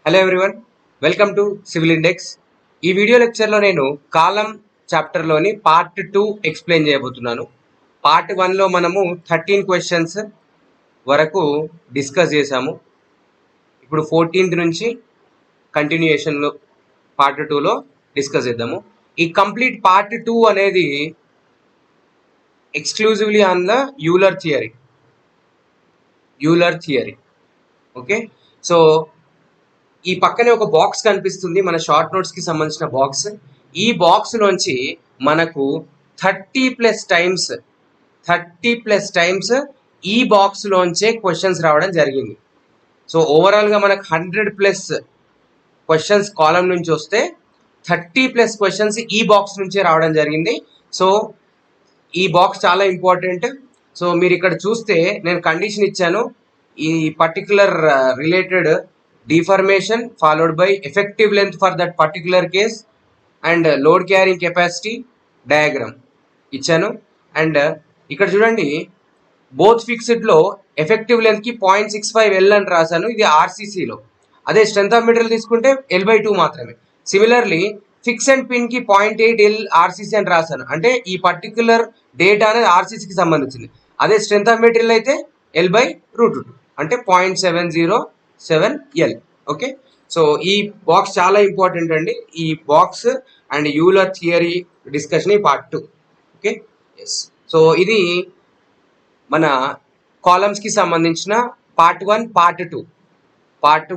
Hello everyone, welcome to civil index. ఈ video లెక్చర్లో నేను కాలం చాప్టర్లోని పార్ట్ 2 ఎక్స్ప్లెయిన్ చేయబోతున్నాను. పార్ట్ 1లో మనము 13 క్వశ్చన్స్ వరకు డిస్కస్ చేసాము. ఇప్పుడు 14th నుంచి కంటిన్యూయేషన్లో పార్ట్ 2లో డిస్కస్ చేద్దాము. ఈ కంప్లీట్ పార్ట్ 2 అనేది exclusively on the Euler theory. Okay, so ఈ పక్కనే ఒక బాక్స్ కనిపిస్తుంది, మన షార్ట్ నోట్స్ కి సంబంధించిన బాక్స్. ఈ బాక్స్ లోంచి మనకు 30+ టైమ్స్ ఈ బాక్స్ లోంచే క్వశ్చన్స్ రావడం జరిగింది. సో ఓవరాల్ గా మనకు 100+ క్వశ్చన్స్ కాలం నుంచి వస్తే 30+ క్వశ్చన్స్ ఈ బాక్స్ నుంచే రావడం జరిగింది. సో ఈ బాక్స్ చాలా ఇంపార్టెంట్. సో మీరు ఇక్కడ చూస్తే నేను కండిషన్ ఇచ్చాను, ఈ particular related deformation followed by effective length for that particular case and load carrying capacity diagram ఇచ్చాను. అండ్ ఇక్కడ చూడండి, బోత్ ఫిక్స్డ్ లో ఎఫెక్టివ్ లెంత్ కి 0.65L అని రాశాను, ఇది ఆర్సీసీలో. అదే స్ట్రెంత్ ఆఫ్ మెటీరియల్ తీసుకుంటే L/2 మాత్రమే. సిమిలర్లీ ఫిక్స్ అండ్ పిన్ కి 0.8L ఆర్సీసీ అని రాశాను, అంటే ఈ పర్టికులర్ డేటా అనేది ఆర్సీసీకి సంబంధించింది. అదే స్ట్రెంత్ ఆఫ్ మెటీరియల్ అయితే L/√2 అంటే 0.707L. ఓకే, సో ఈ బాక్స్ చాలా ఇంపార్టెంట్ అండి. ఈ box and Euler theory discussion ఈ పార్ట్ 2. Okay, yes. సో ఇది మన కాలమ్స్ కి సంబంధించిన part 1, part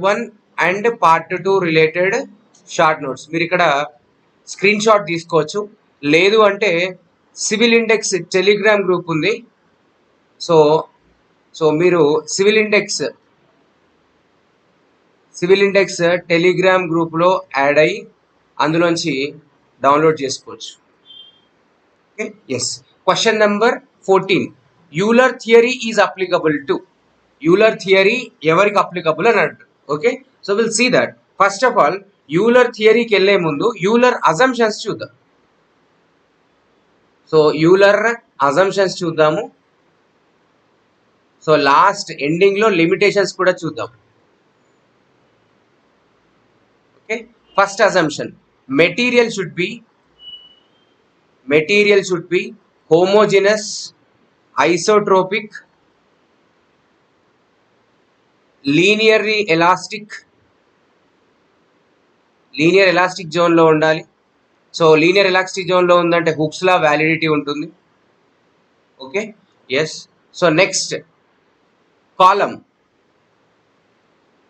1 and part 2 related short notes. మీరు ఇక్కడ స్క్రీన్ షాట్ తీసుకోవచ్చు, లేదు అంటే సివిల్ ఇండెక్స్ టెలిగ్రామ్ గ్రూప్ ఉంది. సో మీరు సివిల్ ఇండెక్స్ టెలిగ్రామ్ గ్రూప్లో యాడ్ అయ్యి అందులోంచి డౌన్లోడ్ చేసుకోవచ్చు. Okay, yes. Question number 14, Euler theory is applicable to. Euler theory ఎవరికి అప్లికబుల్ అని అంటారు. Okay, so will see that. First of all Euler థియరీకి వెళ్ళే ముందు యూలర్ అజంప్షన్స్ చూద్దాం. సో యూలర్ అజంప్షన్స్ చూద్దాము. సో లాస్ట్ ఎండింగ్ లో లిమిటేషన్స్ కూడా చూద్దాం. Okay, first assumption, material should be homogeneous, isotropic, linear elastic zone లో ఉండాలి. సో లీనియర్ ఎలాస్టిక్ జోన్ లో ఉందంటే హుక్స్ లా వ్యాలిడిటీ ఉంటుంది. Okay, yes. So next column.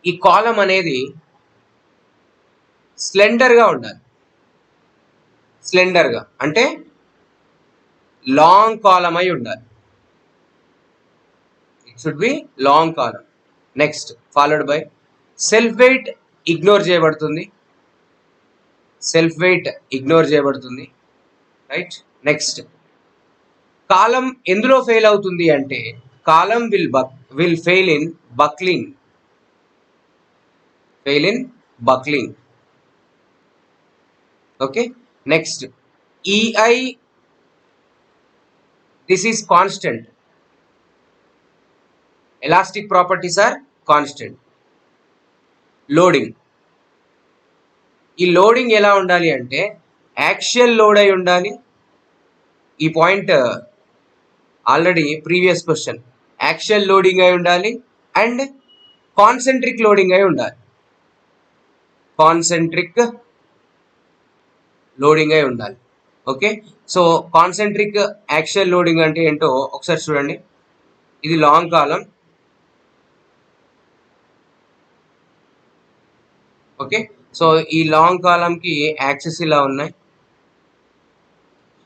ఈ కాలం అనేది స్లెండర్గా ఉండాలి. స్లెండర్గా అంటే లాంగ్ కాలం అయి ఉండాలి. It should be long column. Next followed by self weight ignore చేయబడుతుంది. రైట్. నెక్స్ట్ కాలం ఎందులో ఫెయిల్ అవుతుంది అంటే column will fail in buckling. Okay, next EI, this is constant. Elastic properties are constant. Loading. ఈ loading ఎలా ఉండాలి అంటే axial load అయి ఉండాలి. ఈ point already previous question, axial loading అయి ఉండాలి అండ్ కాన్సెంట్రిక్ లోడింగ్ అయి ఉండాలి. Okay, so concentric axial loading అంటే ఏంటో ఒకసారి చూడండి. ఇది లాంగ్ కాలం. ఓకే, సో ఈ లాంగ్ కాలం కి యాక్సెస్ ఇలా ఉన్నాయి.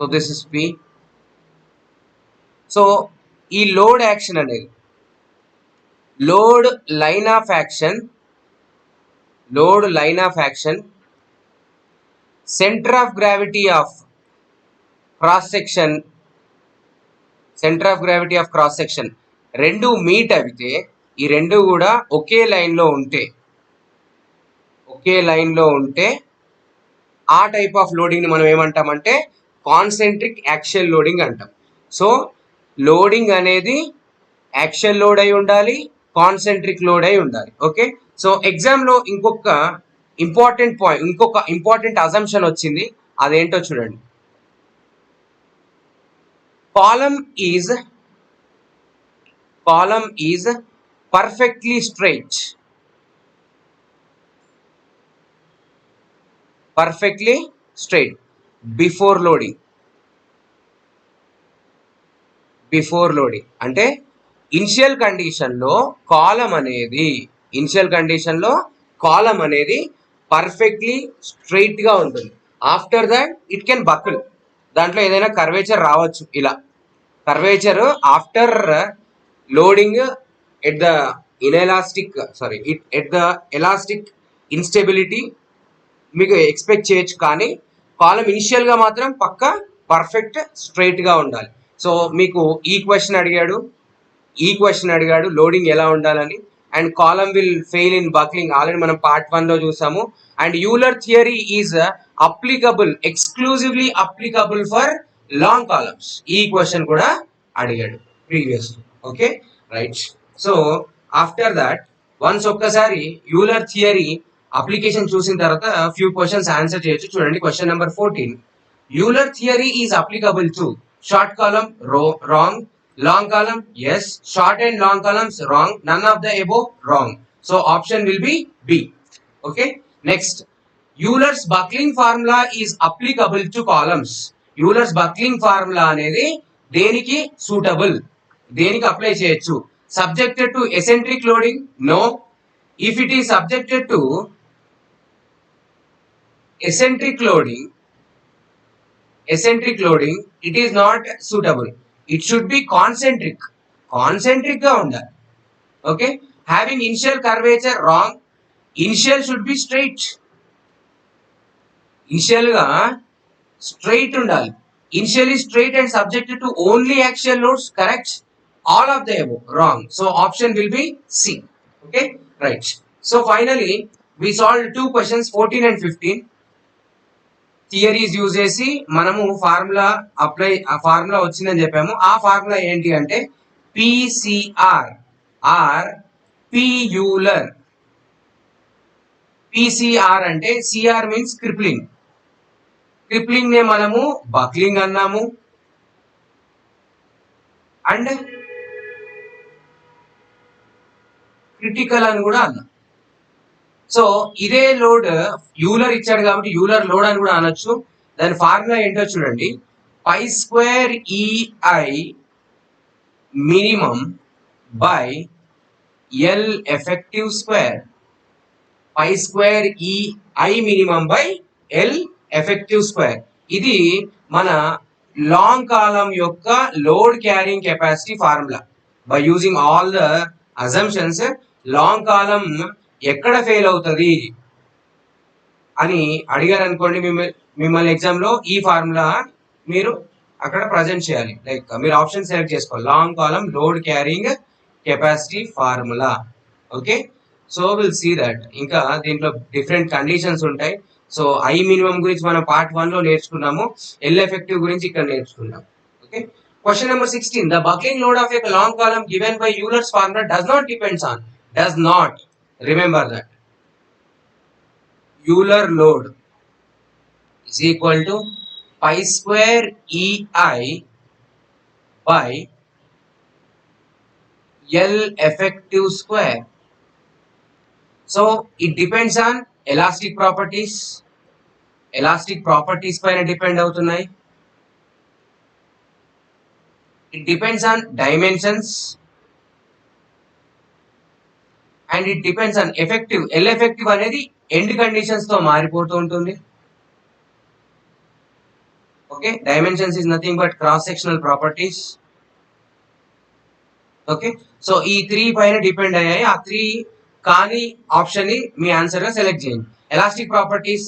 So this is P. So ఈ లోడ్ యాక్షన్ అనేది load line of action centre of gravity of cross section రెండు మీట్ అయితే, ఈ రెండు కూడా ఒకే లైన్ లో ఉంటే ఆ టైప్ ఆఫ్ లోడింగ్ ని మనం ఏమంటామంటే కాన్సెంట్రిక్ యాక్సియల్ లోడింగ్ అంటాం. సో లోడింగ్ అనేది యాక్సియల్ లోడ్ అయి ఉండాలి, కాన్సెంట్రిక్ లోడ్ అయి ఉండాలి. ఓకే, సో ఎగ్జామ్లో ఇంకొక ఇంపార్టెంట్ అజంప్షన్ వచ్చింది, అదేంటో చూడండి. Column is perfectly straight. Perfectly straight before loading అంటే ఇనిషియల్ కండిషన్లో కాలం అనేది పర్ఫెక్ట్లీ స్ట్రైట్ గా ఉంటుంది. After that it can buckle, దాంట్లో ఏదైనా కర్వేచర్ రావచ్చు. ఇలా curvature after loading at the elastic instability మీకు ఎక్స్పెక్ట్ చేయొచ్చు, కానీ కాలం ఇనిషియల్ గా మాత్రం పక్కా పర్ఫెక్ట్ స్ట్రైట్ గా ఉండాలి. సో మీకు ఈ క్వశ్చన్ అడిగాడు లోడింగ్ ఎలా ఉండాలని, and column will fail in buckling, already మనం పార్ట్ 1 లో చూసాము. And Euler theory is exclusively applicable for long columns. ఈ క్వశ్చన్ కూడా అడిగాడు previous. Okay right. So after that once ఒక్కసారి యూలర్ థియరీ అప్లికేషన్ చూసిన తర్వాత ఫ్యూ క్వశ్చన్స్ ఆన్సర్ చేయొచ్చు. చూడండి question number 14. Euler theory is applicable to short column wrong, long column yes, short and long columns wrong, none of the above wrong. So option will be B. Okay, next, Euler's buckling formula is applicable to columns. Euler's buckling formula అనేది దేనికి suitable, దేనికి apply చేయొచ్చు? Subjected to eccentric loading? No. If it is subjected to eccentric loading it is not suitable. It should be concentric గా ఉండాలి. Okay, having initial curvature wrong, initial should be straight. Initial గా straight ఉండాలి. Initially straight and subjected to only axial loads, correct. All of the above wrong. So option will be C. Okay right. So finally we solve 2 questions 14 and 15. Theories use చేసి మనము formula వచ్చిందని చెప్పాము. ఆ formula ఏంటి అంటే PCR or P Euler. PCR అంటే CR means crippling నే మనము బక్లింగ్ అన్నాము, అండ్ క్రిటికల్ అని కూడా అన్నాం. సో ఇదే లోడ్ యూలర్ ఇచ్చాడు కాబట్టి యూలర్ లోడ్ అని కూడా అనొచ్చు. దాని ఫార్ములా ఏంటో చూడండి. π² EI minimum by L effective square. π² EI minimum by L effective square. ఇది మన లాంగ్ కాలం యొక్క load carrying capacity formula. By using all the assumptions long column ఎక్కడ ఫెయిల్ అవుతుంది అని అడిగారు అనుకోండి మిమ్మల్ని ఎగ్జామ్ లో, ఈ ఫార్ములా మీరు అక్కడ ప్రజెంట్ చేయాలి. లైక్ మీరు ఆప్షన్ సెలెక్ట్ చేసుకోవాలి, long column load carrying capacity formula. Okay, so will see that. ఇంకా దీంట్లో డిఫరెంట్ కండిషన్స్ ఉంటాయి. సో ఐ మినిమం గురించి మనం పార్ట్ 1 లో నేర్చుకున్నాము, ఎల్ ఎఫెక్టివ్ గురించి ఇక్కడ నేర్చుకున్నాం. Okay, question number 16. The buckling load of a long column given by Euler's formula does not remember that Euler load is equal to π² EI by L effective square. So it depends on elastic properties పైన depend అవుతున్నాయి. It depends on dimensions and it depends on effective. L effective అనేది end conditions తో మారిపోతూ ఉంటుంది. Okay, dimensions is nothing but cross sectional properties. Okay, so ఈ 3 పైన depend అయ్యాయి. ఆ 3 కానీ ఆప్షన్ ని మీ ఆన్సర్ గా సెలెక్ట్ చేయండి. ఎలాస్టిక్ ప్రాపర్టీస్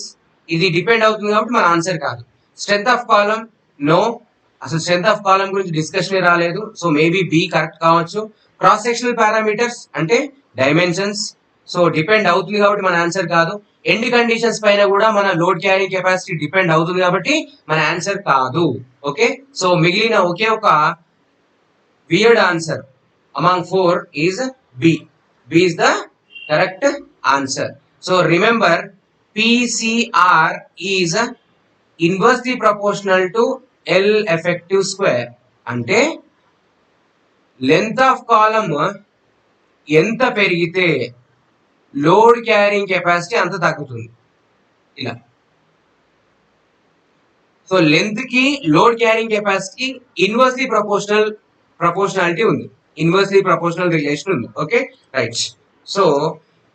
ఇది డిపెండ్ అవుతుంది కాబట్టి మన ఆన్సర్ కాదు. స్ట్రెంత్ ఆఫ్ కాలం నో, అసలు స్ట్రెంత్ ఆఫ్ కాలం గురించి డిస్కషన్ రాలేదు. సో మేబీ బి కరెక్ట్ కావచ్చు. క్రాస్ సెక్షనల్ పారామీటర్స్ అంటే డైమెన్షన్స్, సో డిపెండ్ అవుతుంది కాబట్టి మన ఆన్సర్ కాదు. ఎండ్ కండిషన్స్ పైన కూడా మన లోడ్ క్యారింగ్ కెపాసిటీ డిపెండ్ అవుతుంది కాబట్టి మన ఆన్సర్ కాదు. ఓకే, సో మిగిలిన ఒకే ఒక weird answer among 4 is B. B is the correct answer. So remember, PCR is inversely proportional to L effective square. అంటే లెంత్ ఆఫ్ కాలమ్ ఎంత పెరిగితే లోడ్ క్యారింగ్ కెపాసిటీ అంత తగ్గుతుంది. ఇలా సో లెంత్ కి load carrying capacity inversely proportionality ఉంది, inversely proportional relation ఉంది. Okay right. So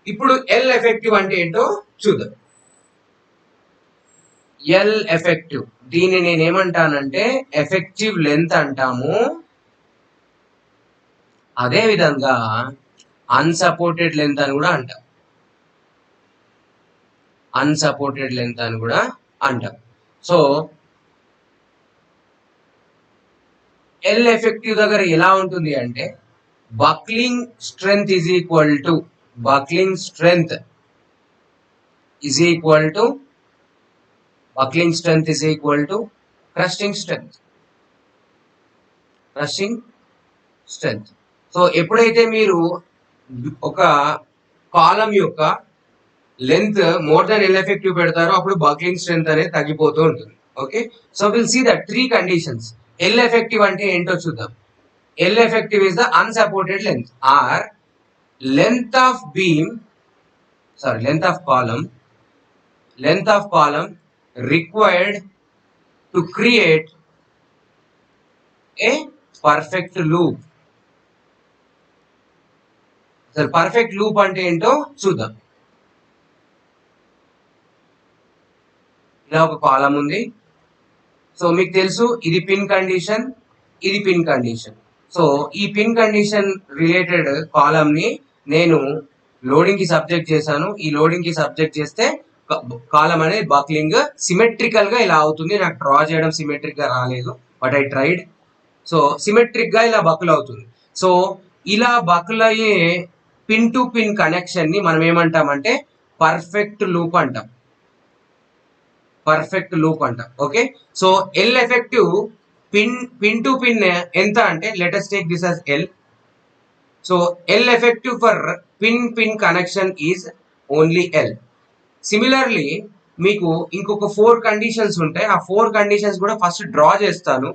ఇప్పుడు ఎల్ ఎఫెక్టివ్ అంటే ఏంటో చూద్దాం. ఎల్ ఎఫెక్టివ్, దీన్ని నేను ఏమంటానంటే ఎఫెక్టివ్ లెంత్ అంటాము. అదే విధంగా అన్సపోర్టెడ్ లెంత్ అని కూడా అంటాం, అన్సపోర్టెడ్ లెంత్ అని కూడా అంటాం. సో ఎల్ ఎఫెక్టివ్ దగ్గర ఎలా ఉంటుంది అంటే buckling strength is equal to buckling strength is equal to buckling strength is equal to crushing strength, crushing strength. So ఎప్పుడైతే మీరు ఒక కాలం యొక్క length more than L effective పెడతారో అప్పుడు బక్లింగ్ స్ట్రెంగ్త్ అనేది తగ్గిపోతూ ఉంటుంది. Okay, so will see that 3 conditions. L effective అంటే ఏంటో చూద్దాం. L effective is the unsupported length or length of beam, length of column required to create a perfect loop. Perfect loop ante ento చూద్దాం. ఇలా ఒక కాలం ఉంది. So మీకు తెలుసు ఇది పిన్ కండిషన్, ఇది పిన్ కండిషన్. సో ఈ పిన్ కండిషన్ రిలేటెడ్ కాలం ని నేను లోడింగ్ కి సబ్జెక్ట్ చేశాను. ఈ లోడింగ్ కి సబ్జెక్ట్ చేస్తే కాలం అనేది బక్లింగ్ సిమెట్రికల్ గా ఇలా అవుతుంది. నాకు డ్రా చేయడం సిమెట్రిక్ గా రాలేదు, but I tried. So symmetric గా ఇలా బకుల్ అవుతుంది. సో ఇలా బకుల్ అయ్యే పిన్ టు పిన్ కనెక్షన్ ని మనం ఏమంటామంటే పర్ఫెక్ట్ లూప్ అంటాం, పర్ఫెక్ట్ లూప్ అంటాం. Okay, so L effective pin to pin ఎంత అంటే let us take this as L. So L effective for pin connection is only L. Similarly మీకు ఇంకొక 4 conditions ఉంటాయి. ఆ 4 కండిషన్స్ కూడా ఫస్ట్ డ్రా చేస్తాను.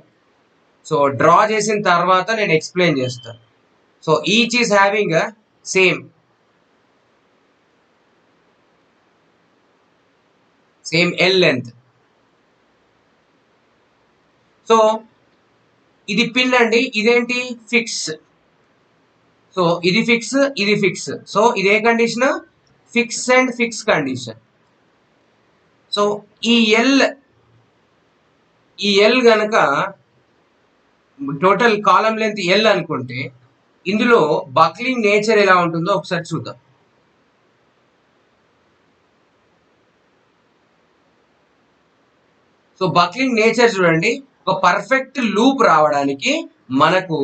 సో డ్రా చేసిన తర్వాత నేను ఎక్స్ప్లెయిన్ చేస్తాను. So each is having same L length. So ఇది పిన్ అండి, ఇదేంటి ఫిక్స్. సో ఇది ఫిక్స్, ఇది ఫిక్స్. సో ఇదే condition fix and fix condition. So ఈ ఎల్ గనక టోటల్ కాలం లెంత్ ఎల్ అనుకుంటే ఇందులో బక్లింగ్ నేచర్ ఎలా ఉంటుందో ఒకసారి చూద్దాం. సో బక్లింగ్ నేచర్ చూడండి. ఒక పర్ఫెక్ట్ లూప్ రావడానికి మనకు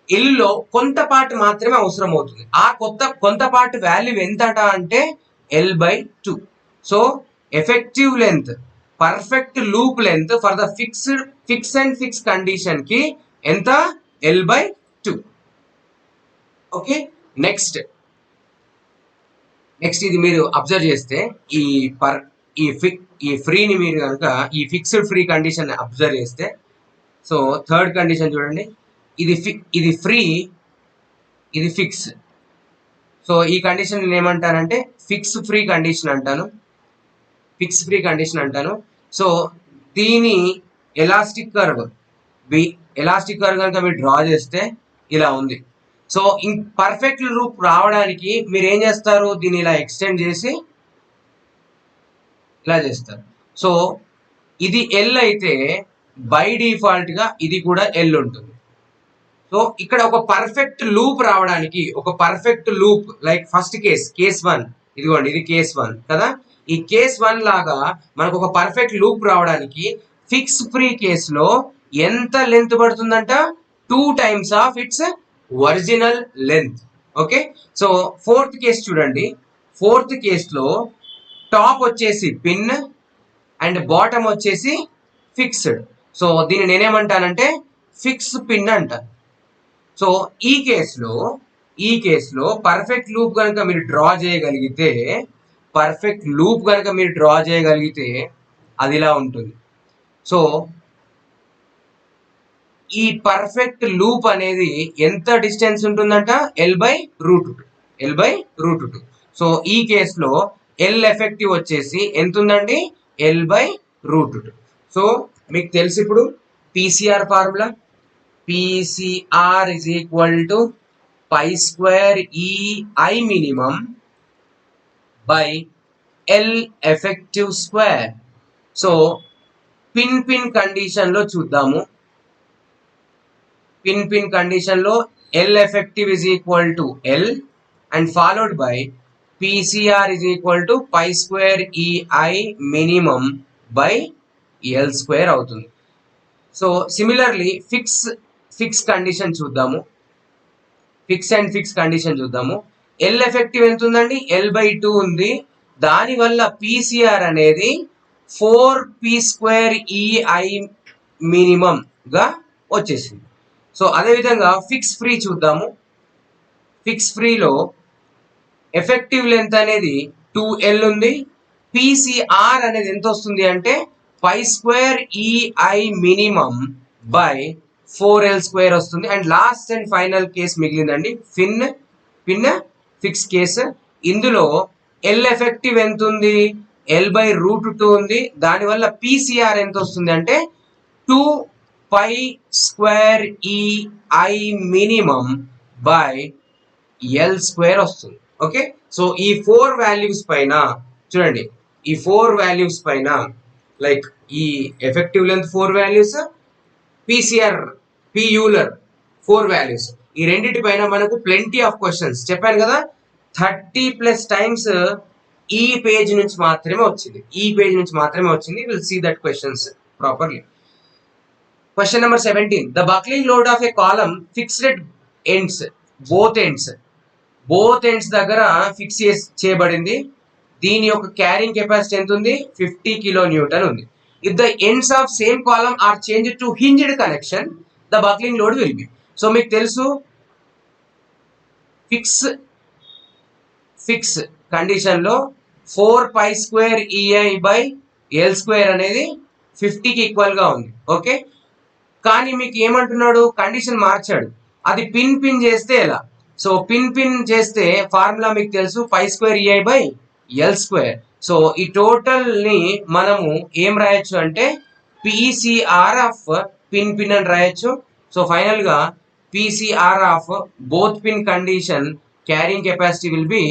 ఎల్లో కొంత పార్ట్ మాత్రమే అవసరం అవుతుంది. ఆ కొంత పార్ట్ వాల్యూ ఎంత అంటే L/2. So effective length, perfect loop length for the fix and fix condition కి ఎంత L/2. ఓకే, నెక్స్ట్ ఇది మీరు అబ్జర్వ్ చేస్తే ఈ ఫ్రీని మీరు కనుక ఈ ఫిక్స్డ్ ఫ్రీ కండిషన్ అబ్జర్వ్ చేస్తే, సో థర్డ్ కండిషన్ చూడండి, ఇది ఫ్రీ, ఇది ఫిక్స్. సో ఈ కండిషన్ నేను ఏమంటానంటే ఫిక్స్ ఫ్రీ కండిషన్ అంటాను, ఫిక్స్ ఫ్రీ కండిషన్ అంటాను. సో దీని ఎలాస్టిక్ కర్వ్ కనుక మీరు డ్రా చేస్తే ఇలా ఉంది. సో పర్ఫెక్ట్ లూప్ రావడానికి మీరు ఏం చేస్తారు, దీన్ని ఇలా ఎక్స్టెండ్ చేసి ఇలా చేస్తారు. సో ఇది ఎల్ అయితే బై డిఫాల్ట్ గా ఇది కూడా ఎల్ ఉంటుంది. సో ఇక్కడ ఒక పర్ఫెక్ట్ లూప్ రావడానికి, ఒక perfect loop like first case 1, ఇదిగోండి ఇది కేస్ 1 కదా. ఈ కేస్ 1 లాగా మనకు ఒక పర్ఫెక్ట్ లూప్ రావడానికి ఫిక్స్ ఫ్రీ కేసులో ఎంత లెంత్ పడుతుందంట, 2 times of it's original length. Okay, so fourth case చూడండి. ఫోర్త్ కేసులో టాప్ వచ్చేసి పిన్ అండ్ బాటమ్ వచ్చేసి ఫిక్స్డ్. సో దీన్ని నేనేమంటానంటే ఫిక్స్ పిన్ అంటాను. సో ఈ కేసులో ఈ కేసులో పర్ఫెక్ట్ లూప్ కనుక మీరు డ్రా చేయగలిగితే అది ఇలా ఉంటుంది. సో ఈ పర్ఫెక్ట్ లూప్ అనేది ఎంత డిస్టెన్స్ ఉంటుందంట? L/√2. సో ఈ కేసులో L ఎఫెక్టివ్ వచ్చేసి ఎంత ఉందండి? L/√2. సో మీకు తెలుసు ఇప్పుడు PCR formula, PCR is equal to π² EI minimum by L effective square. So pin condition లో చూద్దాము. పిన్ కండిషన్ లో L effective is equal to L and followed by PCR is equal to π² EI minimum by L square అవుతుంది. So similarly fix condition చూద్దాము. Fix condition చూద్దాము. L effective ఎంత ఉందండి? L/2 ఉంది. దానివల్ల PCR అనేది 4p² EI మినిమం గా వచ్చేసింది. సో అదేవిధంగా ఫిక్స్ ఫ్రీ చూద్దాము. ఫిక్స్ ఫ్రీలో ఎఫెక్టివ్ లెంత్ అనేది 2L ఉంది. పీసీఆర్ అనేది ఎంత వస్తుంది అంటే π² EI మినిమం బై 4L² వస్తుంది. And last and final case మిగిలిందండి పిన్ ఫిక్స్ కేసు. ఇందులో ఎల్ ఎఫెక్టివ్ ఎంత ఉంది? L/√2 ఉంది. దానివల్ల పీసీఆర్ ఎంత వస్తుంది అంటే 2π² EI మినిమం బై L² వస్తుంది. ఓకే, సో ఈ 4 వాల్యూస్ పైన చూడండి, ఈ 4 వాల్యూస్ పైన లైక్ ఈ effective length 4 values, PCR Euler 4 values, ఈ రెండింటి పైన మనకు ప్లెంటీ ఆఫ్ క్వశ్చన్స్ చెప్పాను కదా. 30+ టైమ్స్ ఈ పేజ్ నుంచి మాత్రమే వచ్చింది. Will see that questions properly. Question number 17. The buckling load of a column fixed at ends, both ends దగ్గర ఫిక్స్ చేయబడింది. దీని యొక్క క్యారింగ్ కెపాసిటీ ఎంత ఉంది? 50 kN ఉంది. If the ends of same column are changed to hinged connection, the buckling load will be. So మీకు తెలుసు fix condition లో 4π² EI బై L² అనేది 50కి ఈక్వల్ గా ఉంది. ఓకే, కానీ మీకు ఏమంటున్నాడు? కండిషన్ మార్చాడు. అది పిన్ చేస్తే ఎలా? సో పిన్ చేస్తే ఫార్ములా మీకు తెలుసు, π² EI బై L². సో ఈ టోటల్ ని మనము ఏం రాయొచ్చు అంటే పీసీఆర్ ఆఫ్ పిన్ అని రాయొచ్చు. సో ఫైనల్ గా PCR of both pin condition carrying capacity will be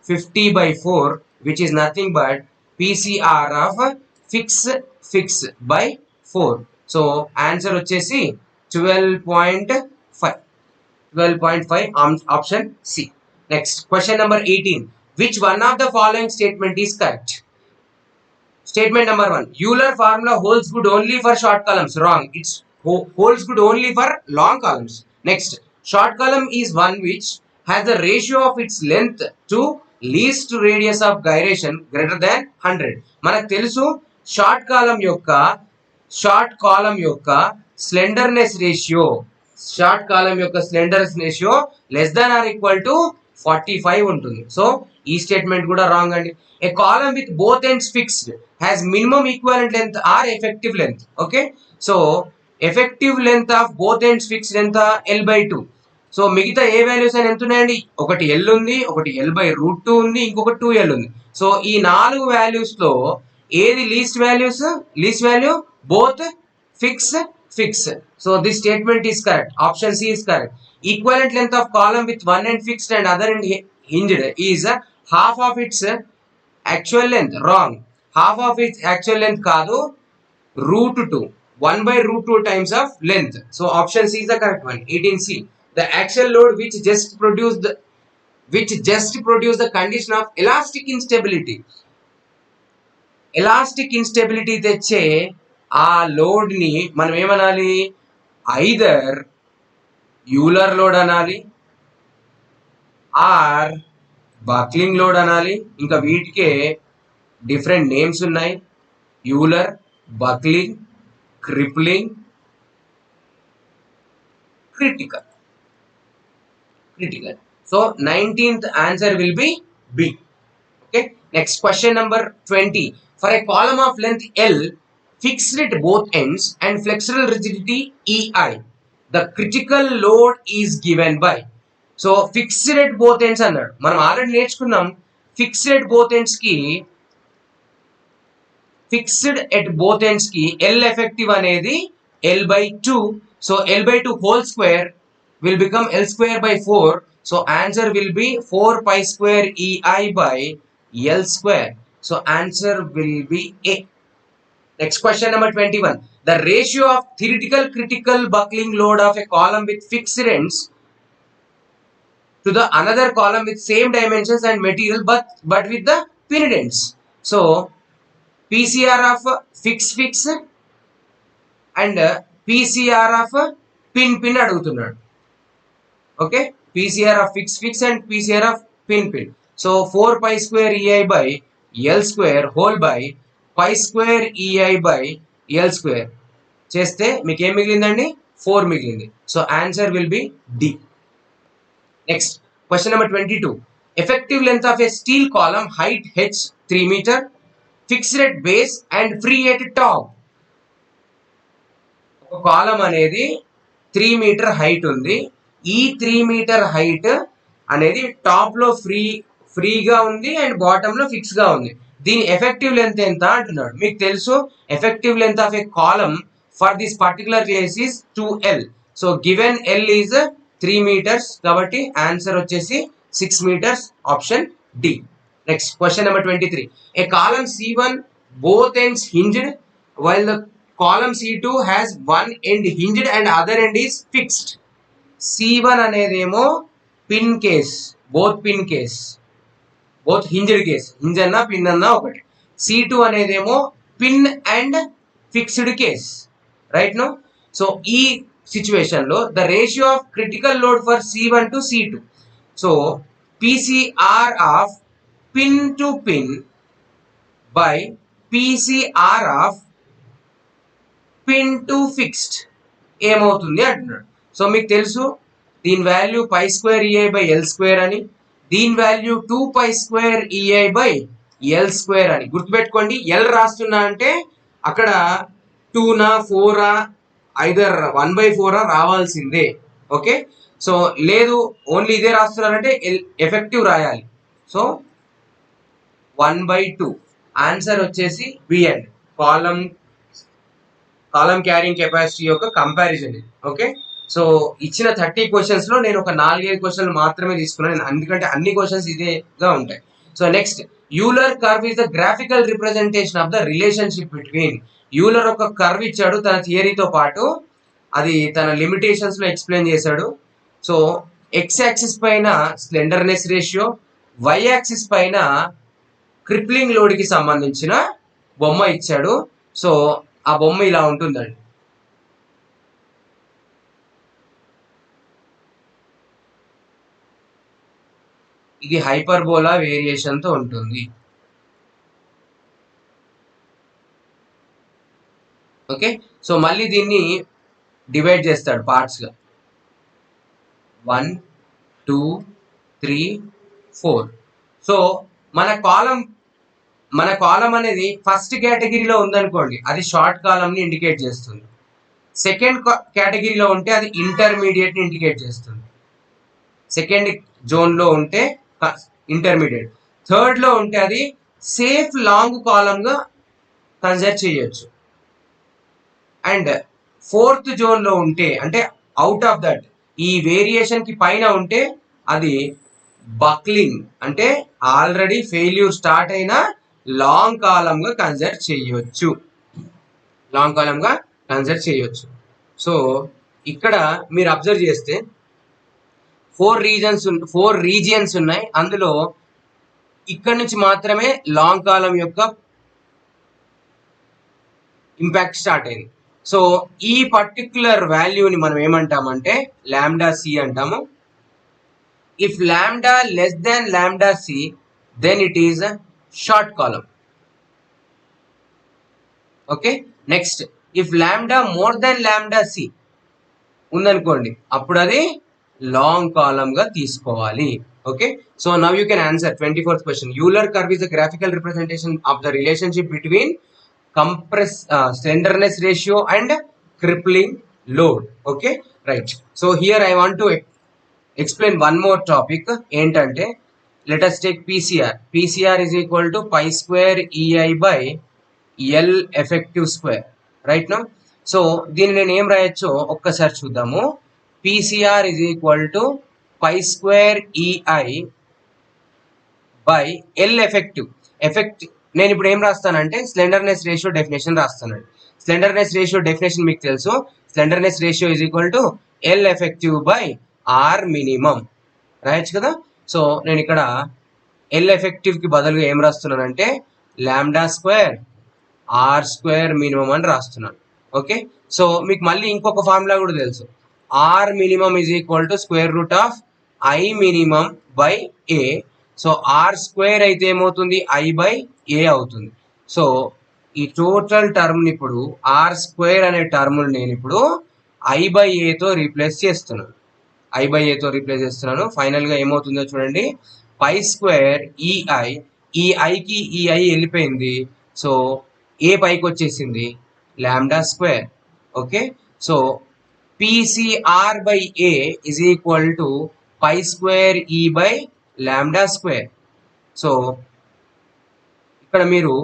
50/4, which is nothing but PCR of fix by 4. So answer వచ్చేసి 12.5 option C. Next question number 18. Which one of the following statement is correct? Statement number 1. Euler formula holds good only for short columns. Wrong. It's holds good only for long columns. Next, short column is one which has the ratio of its length to least radius of gyration greater than 100. మనకు తెలుసు short column యొక్క slenderness ratio less than or equal to 45 ఉంటుంది. So ఈ statement కూడా wrong అండి. A column with both ends fixed has minimum equivalent length or effective length. Okay, so effective length of both ends fixed ఎంత? L/2. So మిగతా ఏ values అని ఎంత ఉన్నాయండి? ఒకటి L ఉంది, ఒకటి L/√2 ఉంది, ఇంకొకటి 2L ఉంది. సో ఈ 4 వాల్యూస్ లో ఏది least value? Both fix. So this statement is correct. Option C is correct. Equivalent length of column with one end fixed and other end hinged is half of its actual length. Wrong. Half of its actual length కాదు, √2. 1/√2 times of length. So option C is the correct one. 18C. The axial load which just produced the condition of elastic instability తెచ్చే ఆ load ని మనం ఏమనాలి? Either Euler load అనాలి, are buckling load అనాలి. ఇంకా వీటికే డిఫరెంట్ నేమ్స్ ఉన్నాయి. Euler, buckling, crippling, critical. So 19th answer will be B. Okay. Next question number 20. For a column of length L, fixed at both ends and flexural rigidity EI, the critical load is given by. So fixed at both ends అన్నాడు. మనం already నేర్చుకున్నాం fixed at both ends కి L effective అనేది L/2. So L/2 whole square will become L square by 4. So answer will be 4 pi square EI by L square. So answer will be A. Next question number 21. The ratio of theoretical critical buckling load of a column with fixed ends to the another column with same dimensions and material but with the pinned ends. So PCR of fix and PCR of pin అడుగుతున్నాడు. Okay, PCR of fix and PCR of pin. So 4 pi square EI by L square whole by pi square EI by L square చేస్తే మీకు ఏం మిగిలిందండి 4 మిగిలింది. So answer will be D. Next question number 22. Effective length of a steel column height h 3 meter, fixed at base and free at top. ఒక column అనేది 3 metre height ఉంది. ఈ 3 metre height అనేది టాప్ లో ఫ్రీగా ఉంది అండ్ బాటమ్ లో fix గా ఉంది. దీని ఎఫెక్టివ్ లెంత్ ఎంత అంటున్నాడు. మీకు తెలుసు effective length of a column for this particular case is 2L. So given L is 3 meters కాబట్టి ఆన్సర్ వచ్చేసి 6 meters, option D. Next question number 23. A column C1 both ends hinged while the column C2 has one end hinged and other end is fixed. C1 అనేదేమో pin case, both hinged case, hinge అన్నా pin అన్నా ఒకటి. C2 అనేదేమో pin and fixed case, right no. So ఈ situation లో the ratio of critical load for C1 to C2. So PCR of pin to pin by PCR of pin to fixed ఏమవుతుంది అంటున్నాడు. So మీకు తెలుసు దీని value pi square EI by L square అని, దీని value 2 pi square EI by L square అని గుర్తుపెట్టుకోండి. L రాస్తున్నా అంటే అక్కడ 2నా 4ఆ ఐదర్ 1/4 రావాల్సిందే. ఓకే, సో లేదు ఓన్లీ ఇదే రాస్తున్నారంటే ఎఫెక్టివ్ రాయాలి. సో 1/2 ఆన్సర్ వచ్చేసి B and column carrying capacity యొక్క కంపారిజన్. ఓకే, సో ఇచ్చిన 30 క్వశ్చన్స్ లో నేను ఒక 4-5 క్వశ్చన్లు మాత్రమే తీసుకున్నాను, ఎందుకంటే అన్ని క్వశ్చన్స్ ఇదేగా ఉంటాయి. So next, Euler curve is the graphical representation of the relationship between. Euler ఒక కర్వ్ ఇచ్చాడు తన థియరీతో పాటు, అది తన లిమిటేషన్స్ లో ఎక్స్ప్లెయిన్ చేశాడు. సో ఎక్స్ యాక్సిస్ పైన స్లెండర్నెస్ రేషియో, వై యాక్సిస్ పైన క్రిప్లింగ్ లోడ్ కి సంబంధించిన బొమ్మ ఇచ్చాడు. సో ఆ బొమ్మ ఇలా ఉంటుందండి. ఇది హైపర్బోలా వేరియేషన్ తో ఉంటుంది. ఓకే, సో మళ్ళీ దీన్ని డివైడ్ చేస్తాడు పార్ట్స్ గా, 1 2 3 4. సో మన కాలం అనేది ఫస్ట్ కేటగిరీలో ఉందనుకోండి, అది షార్ట్ కాలం ని ఇండికేట్ చేస్తుంది. సెకండ్ కేటగిరీలో ఉంటే అది ఇంటర్మీడియట్ ని ఇండికేట్ చేస్తుంది. సెకండ్ జోన్ లో ఉంటే ఇంటర్మీడియట్, థర్డ్ లో ఉంటే అది సేఫ్ లాంగ్ కాలం గా కన్సిడర్ చేయొచ్చు. అండ్ ఫోర్త్ జోన్ లో ఉంటే అంటే అవుట్ ఆఫ్ దట్ ఈ వేరియేషన్ కి పైన ఉంటే అది బక్లింగ్ అంటే ఆల్రెడీ ఫెయిల్యూర్ స్టార్ట్ అయిన లాంగ్ కాలం గా కన్సిడర్ చేయొచ్చు. సో ఇక్కడ మీరు అబ్జర్వ్ చేస్తే 4 రీజియన్స్ ఉన్నాయి. అందులో ఇక్కడ నుంచి మాత్రమే లాంగ్ కాలం యొక్క ఇంపాక్ట్ స్టార్ట్ అయింది. సో ఈ పర్టిక్యులర్ వాల్యూని మనం ఏమంటామంటే లాంబ్డా సి అంటాము. If lambda less than lambda C then it is a short column. Okay, next if lambda more than lambda C ఉందనుకోండి, అప్పుడు అది లాంగ్ కాలమ్ గా తీసుకోవాలి. Okay, so now you can answer 24th question. Euler curve is the graphical representation of the relationship between slenderness ratio and crippling load. Okay, right. So here I want to explain one more topic. ఏంటంటే let us take PCR. PCR is equal to pi square EI by L effective square. Right now, so దీన్ని నేను ఏం రాయొచ్చో ఒక్కసారి చూద్దాము. PCR is equal to pi square EI by L effective. నేను ఇప్పుడు ఏం రాస్తానంటే స్లెండర్నెస్ రేషియో డెఫినేషన్ రాస్తానండి. స్లెండర్నెస్ రేషియో డెఫినేషన్ మీకు తెలుసు. Slenderness ratio is equal to L effective by R minimum రాయొచ్చు కదా. సో నేను ఇక్కడ ఎల్ ఎఫెక్టివ్ కి బదులుగా ఏం రాస్తున్నానంటే lambda square R square minimum అని రాస్తున్నాను. ఓకే, సో మీకు మళ్ళీ ఇంకొక ఫార్ములా కూడా తెలుసు. R minimum is equal to square root of I minimum by A. So R square అయితే ఏమవుతుంది, ఐ బై ఏ అవుతుంది. సో ఈ టోటల్ టర్మ్ ఇప్పుడు ఆర్ స్క్వేర్ అనే టర్మ్ నేను ఇప్పుడు ఐ బై ఏతో రీప్లేస్ చేస్తున్నాను. ఫైనల్ గా ఏమవుతుందో చూడండి, పై స్క్వేర్ ఈఐ, ఈ ఐకి ఈ ఐ వెళ్ళిపోయింది. సో ఏ పైకి వచ్చేసింది lambda square. Okay, so PCR by A is equal to pi square E by lambda square. So ఇక్కడ మీరు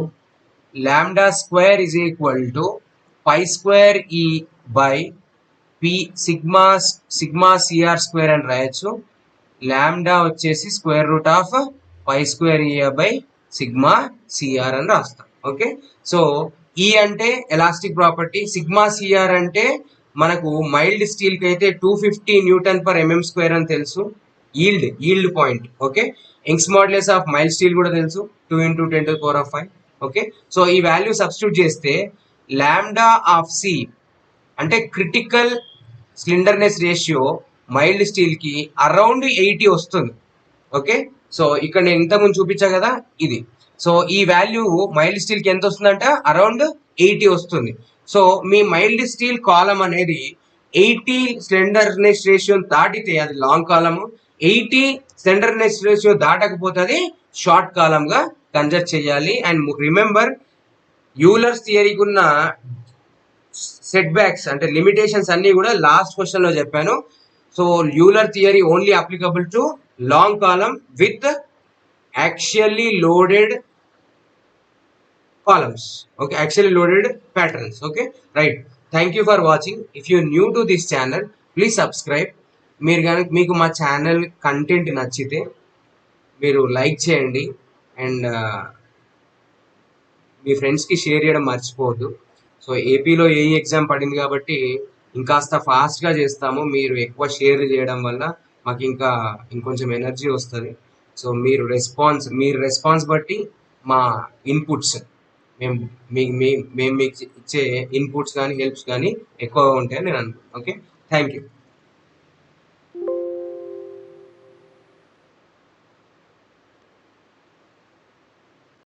lambda square is equal to pi square E by P sigma CR square అని రాయొచ్చు. Lambda వచ్చేసి square root of pi square E by sigma CR అని రాస్తాం. Okay, so ఈ అంటే elastic property, sigma CR అంటే మనకు మైల్డ్ స్టీల్ కి అయితే 250 Nm/mm² అని తెలుసు, yield point. Okay, Young's modulus of mild steel కూడా తెలుసు, 2 × 10⁵. ఓకే, సో ఈ వాల్యూ సబ్స్టిట్యూట్ చేస్తే లాంబ్డా ఆఫ్ సి అంటే క్రిటికల్ స్లెండర్నెస్ రేషియో మైల్డ్ స్టీల్ కి అరౌండ్ 80 వస్తుంది. ఓకే, సో ఇక్కడ నేను ఇంతకుముందు చూపించా కదా ఇది. సో ఈ వాల్యూ మైల్డ్ స్టీల్ కి ఎంత వస్తుందంట, అరౌండ్ 80 వస్తుంది. సో మీ మైల్డ్ స్టీల్ కాలం అనేది 80 స్లెండర్నెస్ రేషియో దాటితే అది లాంగ్ కాలము, 80 స్లెండర్నెస్ రేషియో దాటకపోతే అది షార్ట్ కాలం గా కన్సిడర్ చేయాలి. అండ్ రిమెంబర్, యూలర్స్ థియరీకి ఉన్న సెట్ బ్యాక్స్ అంటే లిమిటేషన్స్ అన్ని కూడా లాస్ట్ క్వశ్చన్ లో చెప్పాను. So Euler theory only applicable to long column with actually loaded columns. Okay, actually loaded patterns. Okay, right. Thank you for watching. If you're new to this channel, please subscribe. మీకు మా channel content నచ్చితే మీరు like చేయండి and మీ ఫ్రెండ్స్కి share చేయడం మర్చిపోవద్దు. So ఏపీలో ఏ exam పడింది కాబట్టి ఇంకాస్త ఫాస్ట్గా చేస్తాము. మీరు ఎక్కువ షేర్ చేయడం వల్ల మాకు ఇంకొంచెం ఎనర్జీ వస్తుంది. సో మీరు రెస్పాన్స్ బట్టి మా ఇన్పుట్స్ మేము మీకు ఇచ్చే ఇన్పుట్స్ కానీ హెల్ప్స్ కానీ ఎక్కువగా ఉంటాయని నేను అనుకుంటున్నాను. Okay, thank you.